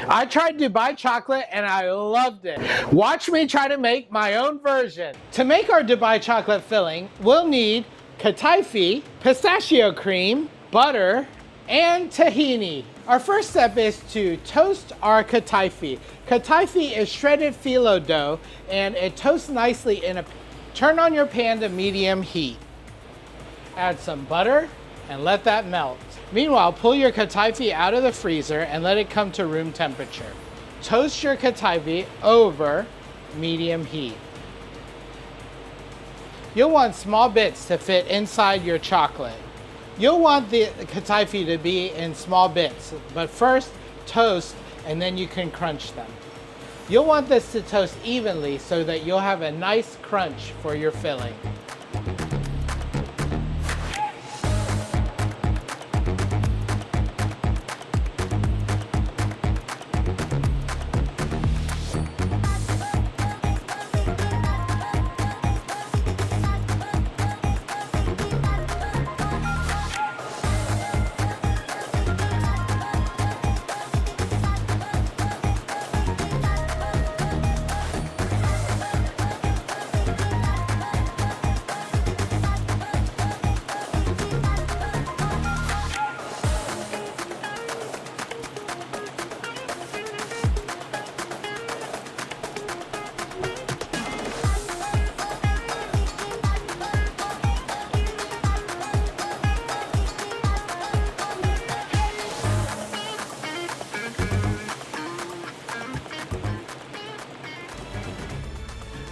I tried Dubai chocolate and I loved it. Watch me try to make my own version. To make our Dubai chocolate filling, we'll need Kataifi, pistachio cream, butter, and tahini. Our first step is to toast our Kataifi. Kataifi is shredded phyllo dough and it toasts nicely in a pan. Turn on your pan to medium heat. Add some butter and let that melt. Meanwhile, pull your Kataifi out of the freezer and let it come to room temperature. Toast your Kataifi over medium heat. You'll want small bits to fit inside your chocolate. You'll want the Kataifi to be in small bits, but first toast and then you can crunch them. You'll want this to toast evenly so that you'll have a nice crunch for your filling.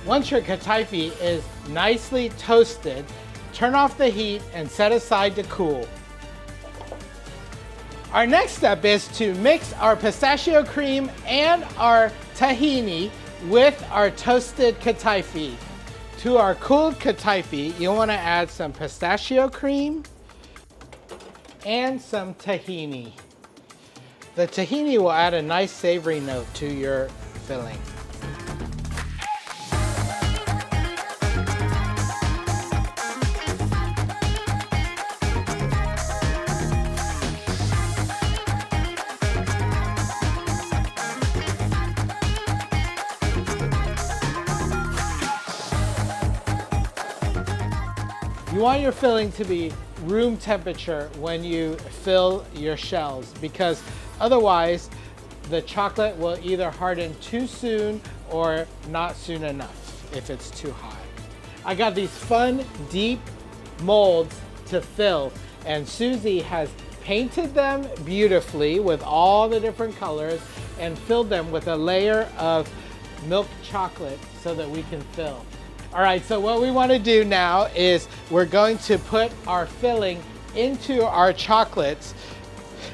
Once your Kataifi is nicely toasted, turn off the heat and set aside to cool. Our next step is to mix our pistachio cream and our tahini with our toasted Kataifi. To our cooled Kataifi, you'll want to add some pistachio cream and some tahini. The tahini will add a nice savory note to your filling. You want your filling to be room temperature when you fill your shells, because otherwise the chocolate will either harden too soon or not soon enough if it's too hot. I got these fun deep molds to fill, and Susie has painted them beautifully with all the different colors and filled them with a layer of milk chocolate so that we can fill. All right, so what we want to do now is we're going to put our filling into our chocolates,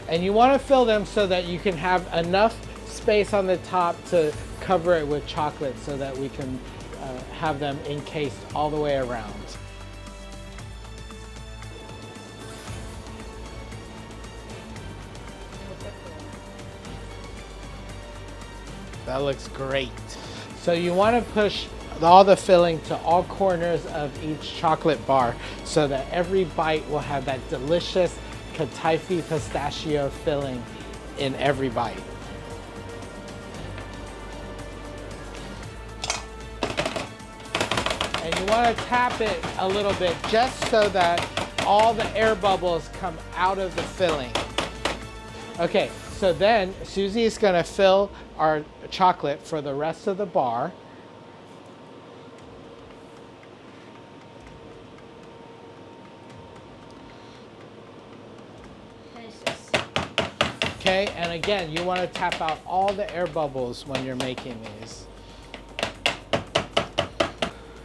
and you want to fill them so that you can have enough space on the top to cover it with chocolate so that we can have them encased all the way around. That looks great. So you want to push all the filling to all corners of each chocolate bar so that every bite will have that delicious Kataifi pistachio filling in every bite. And you want to tap it a little bit just so that all the air bubbles come out of the filling. Okay, so then Susie is going to fill our chocolate for the rest of the bar. Okay, and again, you want to tap out all the air bubbles when you're making these.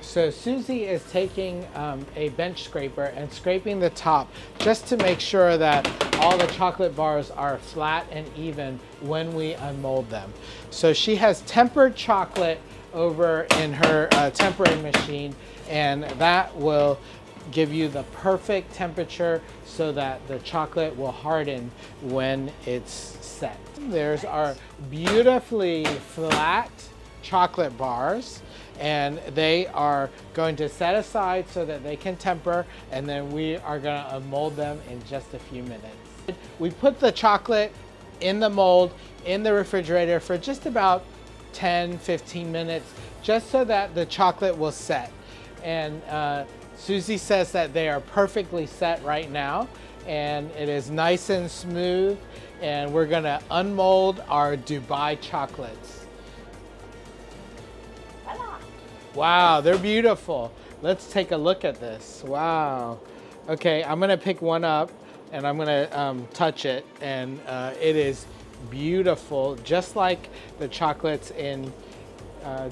So Susie is taking a bench scraper and scraping the top just to make sure that all the chocolate bars are flat and even when we unmold them. So she has tempered chocolate over in her tempering machine, and that will give you the perfect temperature so that the chocolate will harden when it's set. There's our beautifully flat chocolate bars, and they are going to set aside so that they can temper, and then we are going to mold them in just a few minutes. We put the chocolate in the mold in the refrigerator for just about 10-15 minutes, just so that the chocolate will set. And Susie says that they are perfectly set right now, and it is nice and smooth, and we're gonna unmold our Dubai chocolates. Wow, they're beautiful. Let's take a look at this. Wow. Okay, I'm gonna pick one up and I'm gonna touch it, and it is beautiful, just like the chocolates in,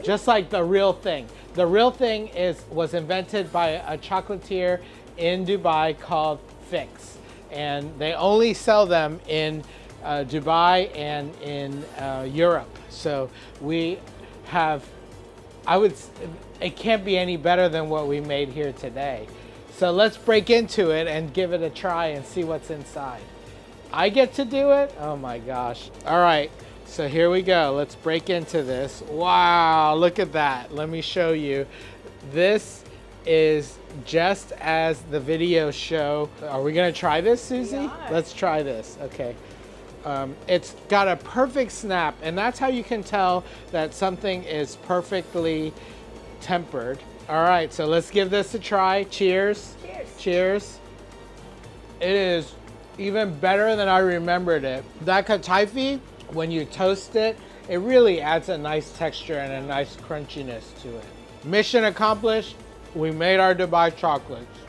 just like the real thing. The real thing was invented by a chocolatier in Dubai called Fix, and they only sell them in Dubai and in Europe. So we have, it can't be any better than what we made here today. So let's break into it and give it a try and see what's inside. I get to do it? Oh my gosh. All right, so here we go. Let's break into this. Wow, look at that. Let me show you. This is just as the videos show. Are we gonna try this, Susie? Yeah. Let's try this, okay. It's got a perfect snap, and that's how you can tell that something is perfectly tempered. All right, so let's give this a try. Cheers. Cheers. Cheers. It is even better than I remembered it. That Kataifi, when you toast it, it really adds a nice texture and a nice crunchiness to it. Mission accomplished. We made our Dubai chocolates.